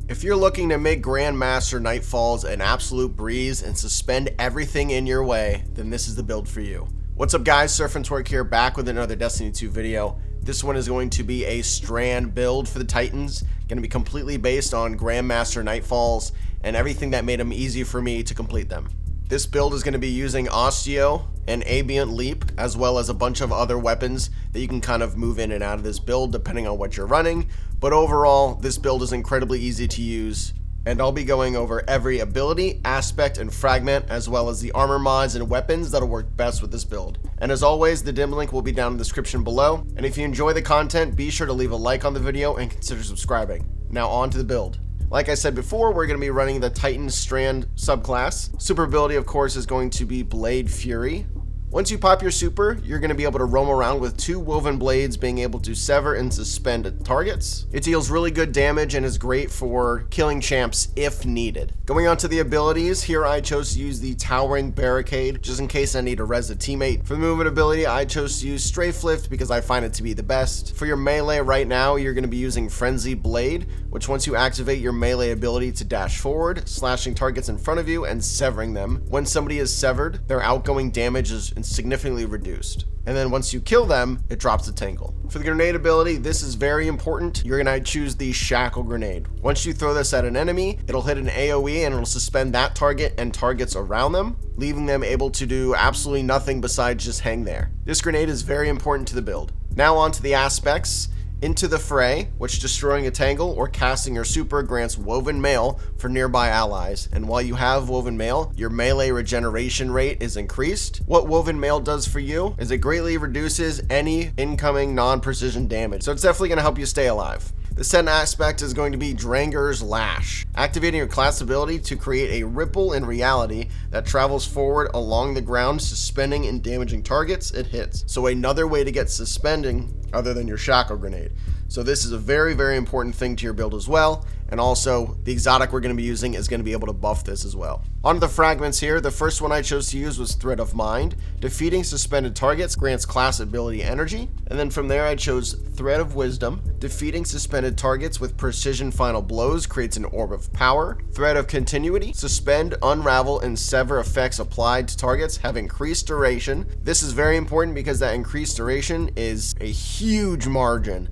If you're looking to make Grandmaster Nightfalls an absolute breeze and suspend everything in your way, then this is the build for you. What's up guys, Surf and Twerk here, back with another Destiny 2 video. This one is going to be a Strand build for the Titans, going to be completely based on Grandmaster Nightfalls and everything that made them easy for me to complete them. This build is going to be using Osteo and Abeyant Leap, as well as a bunch of other weapons that you can kind of move in and out of this build depending on what you're running. But overall, this build is incredibly easy to use, and I'll be going over every ability, aspect, and fragment, as well as the armor mods and weapons that'll work best with this build. And as always, the dim link will be down in the description below. And if you enjoy the content, be sure to leave a like on the video and consider subscribing. Now on to the build. Like I said before, we're going to be running the Titan Strand subclass. Super ability, of course, is going to be Blade Fury. Once you pop your super, you're going to be able to roam around with 2 woven blades, being able to sever and suspend targets. It deals really good damage and is great for killing champs if needed. Going on to the abilities, here I chose to use the Towering Barricade, just in case I need to res a teammate. For the movement ability, I chose to use Strafe Lift because I find it to be the best. For your melee right now, you're going to be using Frenzy Blade, which once you activate your melee ability to dash forward, slashing targets in front of you and severing them. When somebody is severed, their outgoing damage is significantly reduced. And then once you kill them, it drops the tangle. For the grenade ability, this is very important. You're gonna choose the Shackle Grenade. Once you throw this at an enemy, it'll hit an AoE and it'll suspend that target and targets around them, leaving them able to do absolutely nothing besides just hang there. This grenade is very important to the build. Now on to the aspects. Into the Fray, which destroying a tangle or casting your super grants Woven Mail for nearby allies. And while you have Woven Mail, your melee regeneration rate is increased. What Woven Mail does for you is it greatly reduces any incoming non-precision damage. So it's definitely going to help you stay alive. The second aspect is going to be Dranger's Lash, activating your class ability to create a ripple in reality that travels forward along the ground, suspending and damaging targets it hits. So another way to get suspending other than your Shackle Grenade. So this is a very, very important thing to your build as well. And also, the exotic we're going to be using is going to be able to buff this as well. On to the fragments here. The first one I chose to use was Thread of Mind. Defeating suspended targets grants class ability energy. And then from there I chose Thread of Wisdom. Defeating suspended targets with precision final blows creates an orb of power. Thread of Continuity. Suspend, unravel, and sever effects applied to targets have increased duration. This is very important because that increased duration is a huge margin.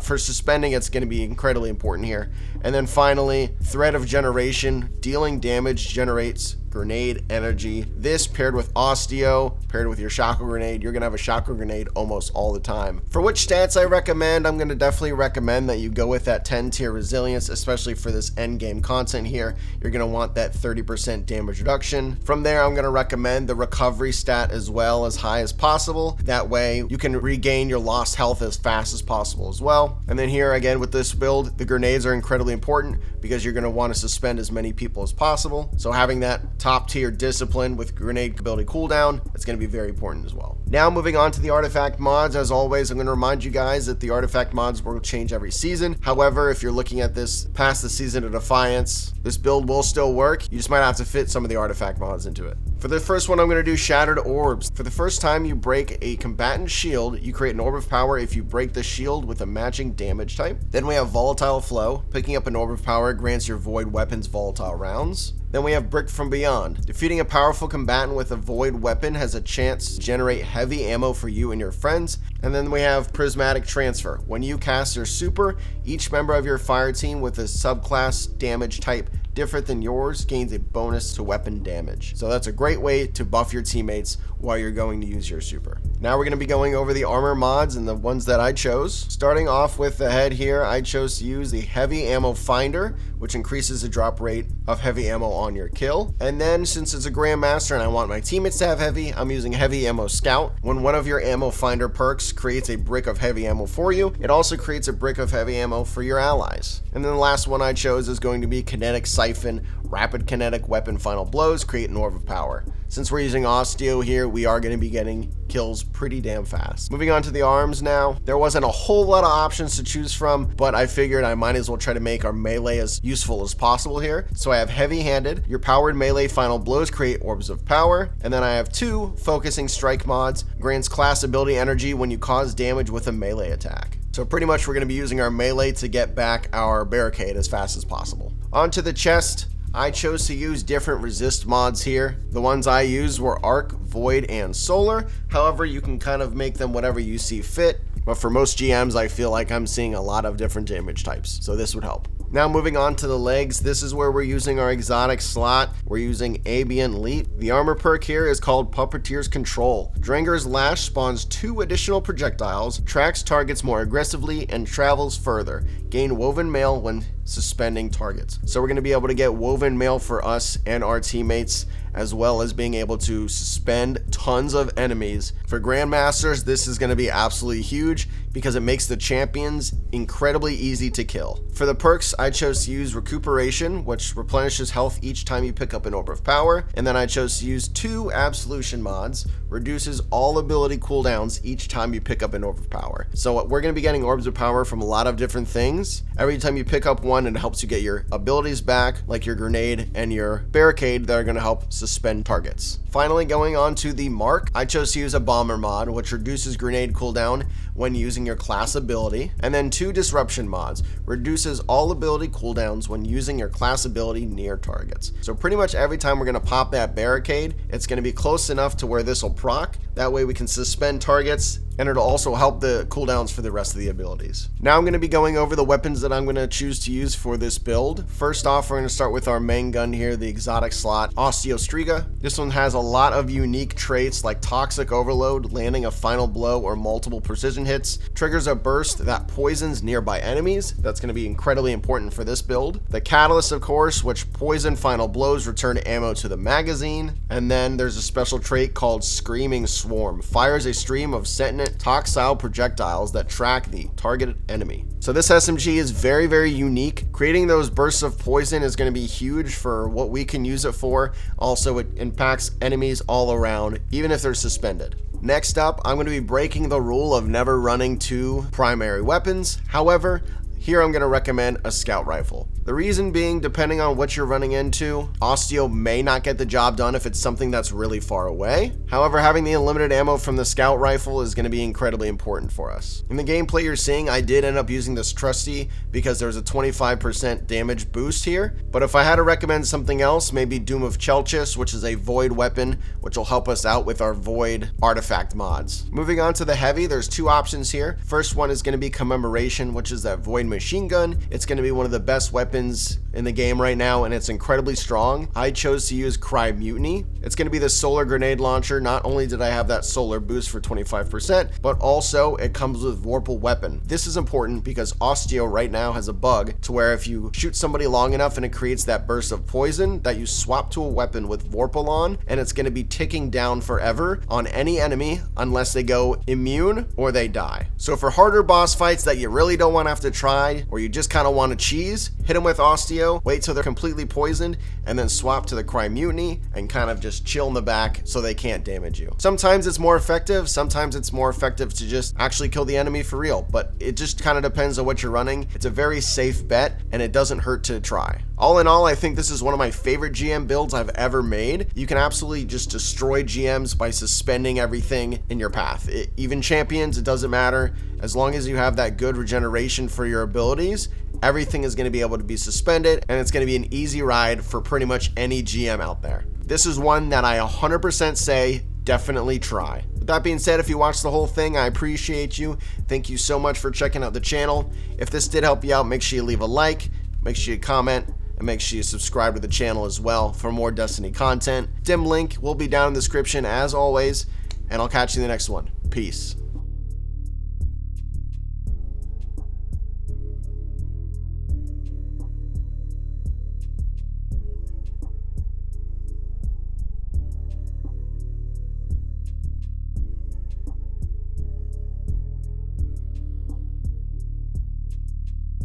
For suspending, it's going to be incredibly important here. And then finally, Thread of Generation. Dealing damage generates grenade energy. This paired with Osteo, paired with your Shackle Grenade, you're going to have a Shackle Grenade almost all the time. For which stats I recommend, I'm going to definitely recommend that you go with that 10 tier resilience, especially for this end game content here. You're going to want that 30% damage reduction. From there, I'm going to recommend the recovery stat as well, as high as possible. That way you can regain your lost health as fast as possible as well. And then here again with this build, the grenades are incredibly important because you're going to want to suspend as many people as possible. So having that top tier discipline with grenade ability cooldown, it's going to be very important as well. Now moving on to the artifact mods. As always, I'm going to remind you guys that the artifact mods will change every season. However, if you're looking at this past the season of Defiance, this build will still work. You just might have to fit some of the artifact mods into it. For the first one, I'm going to do Shattered Orbs. For the first time you break a combatant shield, you create an orb of power if you break the shield with a matching damage type. Then we have Volatile Flow. Picking up an orb of power grants your void weapons volatile rounds. Then we have Brick from Beyond. Defeating a powerful combatant with a void weapon has a chance to generate heavy ammo for you and your friends. And then we have Prismatic Transfer. When you cast your super, each member of your fire team with a subclass damage type different than yours gains a bonus to weapon damage. So that's a great way to buff your teammates while you're going to use your super. Now we're going to be going over the armor mods and the ones that I chose. Starting off with the head here, I chose to use the Heavy Ammo Finder, which increases the drop rate of heavy ammo on your kill. And then since it's a Grandmaster and I want my teammates to have heavy, I'm using Heavy Ammo Scout. When one of your Ammo Finder perks creates a brick of heavy ammo for you, it also creates a brick of heavy ammo for your allies. And then the last one I chose is going to be Kinetic Siphon. Rapid kinetic weapon final blows create an orb of power. Since we're using Osteo here, we are going to be getting kills pretty damn fast. Moving on to the arms now. There wasn't a whole lot of options to choose from, but I figured I might as well try to make our melee as useful as possible here. So I have Heavy-Handed. Your powered melee final blows create orbs of power. And then I have 2 Focusing Strike mods. Grants class ability energy when you cause damage with a melee attack. So pretty much we're going to be using our melee to get back our barricade as fast as possible. Onto the chest. I chose to use different resist mods here. The ones I used were Arc, Void, and Solar. However, you can kind of make them whatever you see fit. But for most GMs, I feel like I'm seeing a lot of different damage types. So this would help. Now moving on to the legs, this is where we're using our exotic slot. We're using Abeyant Leap. The armor perk here is called Puppeteer's Control. Drangar's Lash spawns 2 additional projectiles, tracks targets more aggressively, and travels further. Gain Woven Mail when suspending targets. So we're going to be able to get Woven Mail for us and our teammates, as well as being able to suspend tons of enemies. For Grandmasters, this is going to be absolutely huge because it makes the champions incredibly easy to kill. For the perks, I chose to use Recuperation, which replenishes health each time you pick up an Orb of Power, and then I chose to use 2 Absolution mods, reduces all ability cooldowns each time you pick up an Orb of Power. So we're going to be getting Orbs of Power from a lot of different things. Every time you pick up one, it helps you get your abilities back, like your grenade and your barricade that are going to help suspend targets. Finally, going on to the mark, I chose to use a bomber mod, which reduces grenade cooldown when using your class ability, and then 2 disruption mods, reduces all ability cooldowns when using your class ability near targets. So pretty much every time we're going to pop that barricade, it's going to be close enough to where this will proc. That way we can suspend targets, and it'll also help the cooldowns for the rest of the abilities. Now I'm going to be going over the weapons that I'm going to choose to use for this build. First off, we're going to start with our main gun here, the exotic slot, Osteo Striga. This one has a lot of unique traits like Toxic Overload, landing a final blow or multiple precision hits, triggers a burst that poisons nearby enemies. That's going to be incredibly important for this build. The Catalyst, of course, which poison final blows return ammo to the magazine. And then there's a special trait called Screaming Swarm, fires a stream of sentient toxile projectiles that track the targeted enemy. So this SMG is very, very unique. Creating those bursts of poison is going to be huge for what we can use it for. Also, it impacts enemies all around, even if they're suspended. Next up, I'm going to be breaking the rule of never running 2 primary weapons. However, here I'm going to recommend a scout rifle. The reason being, depending on what you're running into, Osteo may not get the job done if it's something that's really far away. However, having the unlimited ammo from the scout rifle is going to be incredibly important for us. In the gameplay you're seeing, I did end up using this trusty because there was a 25% damage boost here. But if I had to recommend something else, maybe Doom of Chelchis, which is a void weapon, which will help us out with our void artifact mods. Moving on to the heavy, there's 2 options here. First one is going to be Commemoration, which is that void machine gun. It's going to be one of the best weapons in the game right now, and it's incredibly strong. I chose to use Cry Mutiny. It's going to be the solar grenade launcher. Not only did I have that solar boost for 25%, but also it comes with Vorpal weapon. This is important because Osteo right now has a bug to where if you shoot somebody long enough and it creates that burst of poison, that you swap to a weapon with Vorpal on, and it's going to be ticking down forever on any enemy unless they go immune or they die. So for harder boss fights that you really don't want to have to try, or you just kind of want to cheese, hit them with Osteo, wait till they're completely poisoned, and then swap to the Cry Mutiny and kind of just chill in the back so they can't damage you. Sometimes it's more effective, sometimes it's more effective to just actually kill the enemy for real, but it just kind of depends on what you're running. It's a very safe bet, and it doesn't hurt to try. All in all, I think this is one of my favorite GM builds I've ever made. You can absolutely just destroy GMs by suspending everything in your path. Even champions, it doesn't matter. As long as you have that good regeneration for your abilities, everything is going to be able to be suspended, and it's going to be an easy ride for pretty much any GM out there. This is one that I 100% say definitely try. With that being said, if you watched the whole thing, I appreciate you. Thank you so much for checking out the channel. If this did help you out, make sure you leave a like, make sure you comment, and make sure you subscribe to the channel as well for more Destiny content. Dim link will be down in the description as always, and I'll catch you in the next one. Peace.